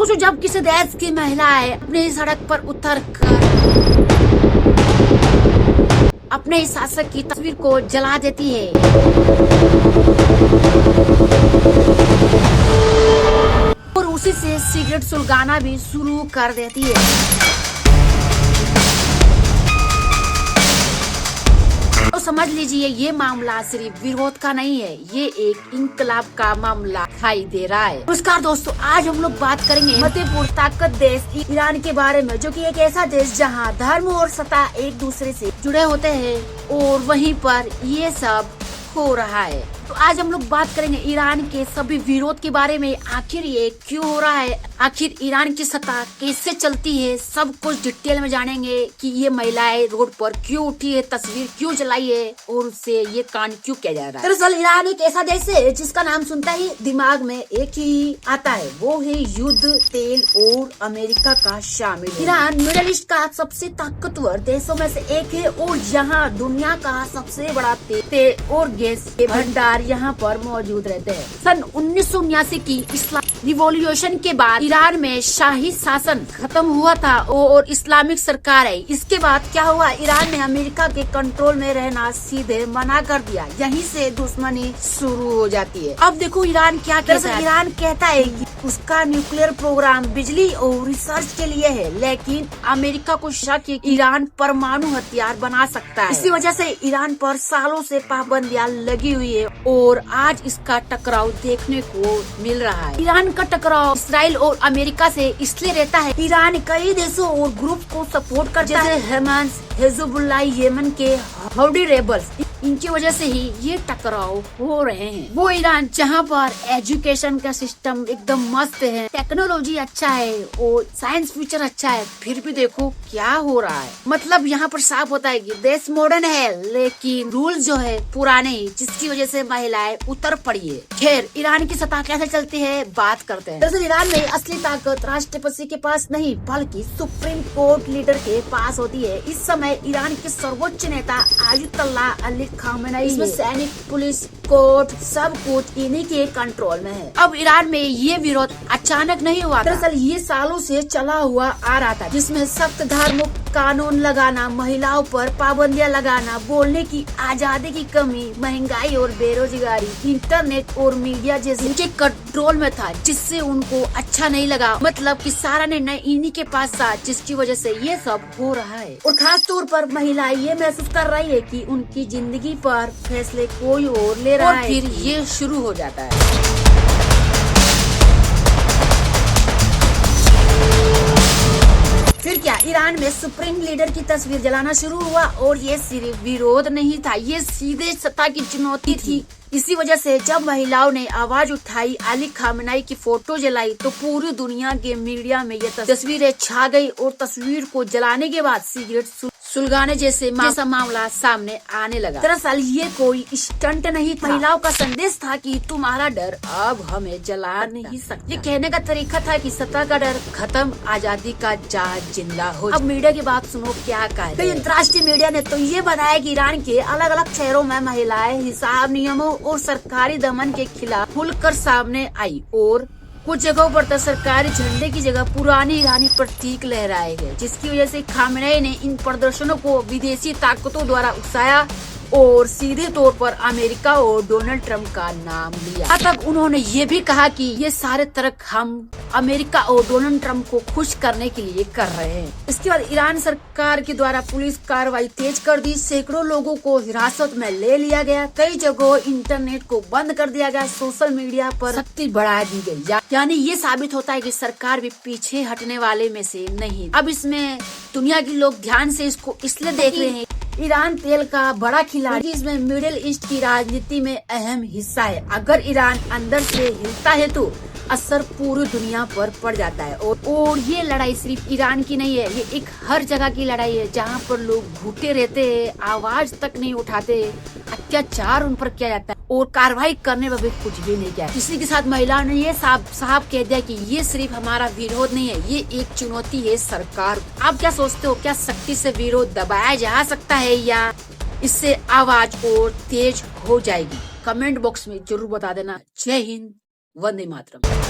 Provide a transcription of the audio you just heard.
सोचो जब किसी देश की महिलाएं अपनी सड़क पर उतर कर अपने ही शासक की तस्वीर को जला देती है, और उसी से सिगरेट सुलगाना भी शुरू कर देती है। तो समझ लीजिए ये मामला सिर्फ विरोध का नहीं है, ये एक इंकलाब का मामला दिखाई दे रहा है। नमस्कार दोस्तों, आज हम लोग बात करेंगे मध्य पूर्व ताकत देश ईरान के बारे में, जो कि एक ऐसा देश जहां धर्म और सत्ता एक दूसरे से जुड़े होते हैं और वहीं पर ये सब हो रहा है। तो आज हम लोग बात करेंगे ईरान के सभी विरोध के बारे में, आखिर ये क्यों हो रहा है, आखिर ईरान की सत्ता कैसे चलती है, सब कुछ डिटेल में जानेंगे कि ये महिलाएं रोड पर क्यों उठी है, तस्वीर क्यों जलाई है और उससे ये कांड क्यों किया जा रहा है। दरअसल ईरान एक ऐसा देश है जिसका नाम सुनता ही दिमाग में एक ही आता है, वो है युद्ध, तेल और अमेरिका का शामिल। ईरान मिडिल ईस्ट का सबसे ताकतवर देशों में से एक है और यहाँ दुनिया का सबसे बड़ा तेल और गैस के भंडार यहाँ पर मौजूद रहते हैं। सन 1979 की इस्लाम रिवॉल्यूशन के बाद ईरान में शाही शासन खत्म हुआ था और इस्लामिक सरकार आई। इसके बाद क्या हुआ, ईरान ने अमेरिका के कंट्रोल में रहना सीधे मना कर दिया, यहीं से दुश्मनी शुरू हो जाती है। अब देखो ईरान क्या कहता है। ईरान कहता है कि उसका न्यूक्लियर प्रोग्राम बिजली और रिसर्च के लिए है, लेकिन अमेरिका को शक है कि ईरान परमाणु हथियार बना सकता है। इसी वजह से ईरान पर सालों से पाबंदियां लगी हुई है और आज इसका टकराव देखने को मिल रहा है। ईरान का टकराव इसराइल और अमेरिका से इसलिए रहता है, ईरान कई देशों और ग्रुप को सपोर्ट करता है, जैसे हमास, हिजबुल्लाह, येमन के हौडी रेबल्स। इनकी वजह से ही ये टकराव हो रहे हैं। वो ईरान जहाँ पर एजुकेशन का सिस्टम एकदम मस्त है, टेक्नोलॉजी अच्छा है और साइंस फ्यूचर अच्छा है, फिर भी देखो क्या हो रहा है। मतलब यहाँ पर साफ होता है कि देश मॉडर्न है लेकिन रूल जो है पुराने ही, जिसकी वजह से महिलाएं उतर पड़ी है। खैर, ईरान की सत्ता कैसे चलती है बात करते हैं। दरअसल ईरान में असली ताकत राष्ट्रपति के पास नहीं बल्कि सुप्रीम कोर्ट लीडर के पास होती है। इस समय ईरान के सर्वोच्च नेता आयतुल्लाह अली खामेनेई, इसमें सैनिक, पुलिस, कोर्ट सब कुछ इन्हीं के कंट्रोल में है। अब ईरान में ये विरोध अचानक नहीं हुआ, दरअसल ये सालों से चला हुआ आ रहा था, जिसमें सख्त धार्मिक कानून लगाना, महिलाओं पर पाबंदियां लगाना, बोलने की आजादी की कमी, महंगाई और बेरोजगारी, इंटरनेट और मीडिया जैसे उनके कंट्रोल में था, जिससे उनको अच्छा नहीं लगा। मतलब कि सारा निर्णय इन्हीं के पास था, जिसकी वजह से ये सब हो रहा है। और खास तौर पर महिलाएं ये महसूस कर रही है कि उनकी जिंदगी पर फैसले कोई और ले रहा है, फिर ये शुरू हो जाता है। फिर क्या, ईरान में सुप्रीम लीडर की तस्वीर जलाना शुरू हुआ और ये सिर्फ विरोध नहीं था, ये सीधे सत्ता की चुनौती थी। इसी वजह से जब महिलाओं ने आवाज उठाई, अली खामेनेई की फोटो जलाई, तो पूरी दुनिया के मीडिया में ये तस्वीरें छा गई और तस्वीर को जलाने के बाद सिगरेट सुलगाने जैसा मामला सामने आने लगा। दरअसल ये कोई स्टंट नहीं था, महिलाओं का संदेश था कि तुम्हारा डर अब हमें जला नहीं सकता। ये कहने का तरीका था कि सत्ता का डर खत्म, आजादी का जहाज जिंदा हो। अब मीडिया की बात सुनो क्या कहे। कई अंतर्राष्ट्रीय मीडिया ने तो ये बताया कि ईरान के अलग अलग शहरों में महिलाएं हिसाब, नियमों और सरकारी दमन के खिलाफ खुलकर सामने आई और कुछ जगहों पर तो सरकारी झंडे की जगह पुरानी ईरानी प्रतीक लहराए गए, जिसकी वजह से खामेनेई ने इन प्रदर्शनों को विदेशी ताकतों द्वारा उकसाया और सीधे तौर पर अमेरिका और डोनाल्ड ट्रंप का नाम लिया। अब तक उन्होंने ये भी कहा कि ये सारे तर्क हम अमेरिका और डोनाल्ड ट्रंप को खुश करने के लिए कर रहे हैं। इसके बाद ईरान सरकार के द्वारा पुलिस कार्रवाई तेज कर दी, सैकड़ों लोगों को हिरासत में ले लिया गया, कई जगहों इंटरनेट को बंद कर दिया गया, सोशल मीडिया पर सख्ती बढ़ा दी गई। यानी ये साबित होता है कि सरकार भी पीछे हटने वाले में से नहीं। अब इसमें दुनिया के लोग ध्यान से इसको इसलिए देख रहे हैं, ईरान तेल का बड़ा खिलाड़ी, इसमें मिडिल ईस्ट की राजनीति में अहम हिस्सा है। अगर ईरान अंदर से हिलता है तो असर पूरी दुनिया पर पड़ जाता है। और ये लड़ाई सिर्फ ईरान की नहीं है, ये एक हर जगह की लड़ाई है, जहाँ पर लोग भूखे रहते हैं, आवाज तक नहीं उठाते, अत्याचार उन पर किया जाता है और कार्रवाई करने में भी कुछ भी नहीं किया। इसी के साथ महिलाओं ने ये साफ कह दिया कि ये सिर्फ हमारा विरोध नहीं है, ये एक चुनौती है सरकार। आप क्या सोचते हो, क्या सख्ती से विरोध दबाया जा सकता है या इससे आवाज और तेज हो जाएगी? कमेंट बॉक्स में जरूर बता देना। जय हिंद, वंदे मातरम।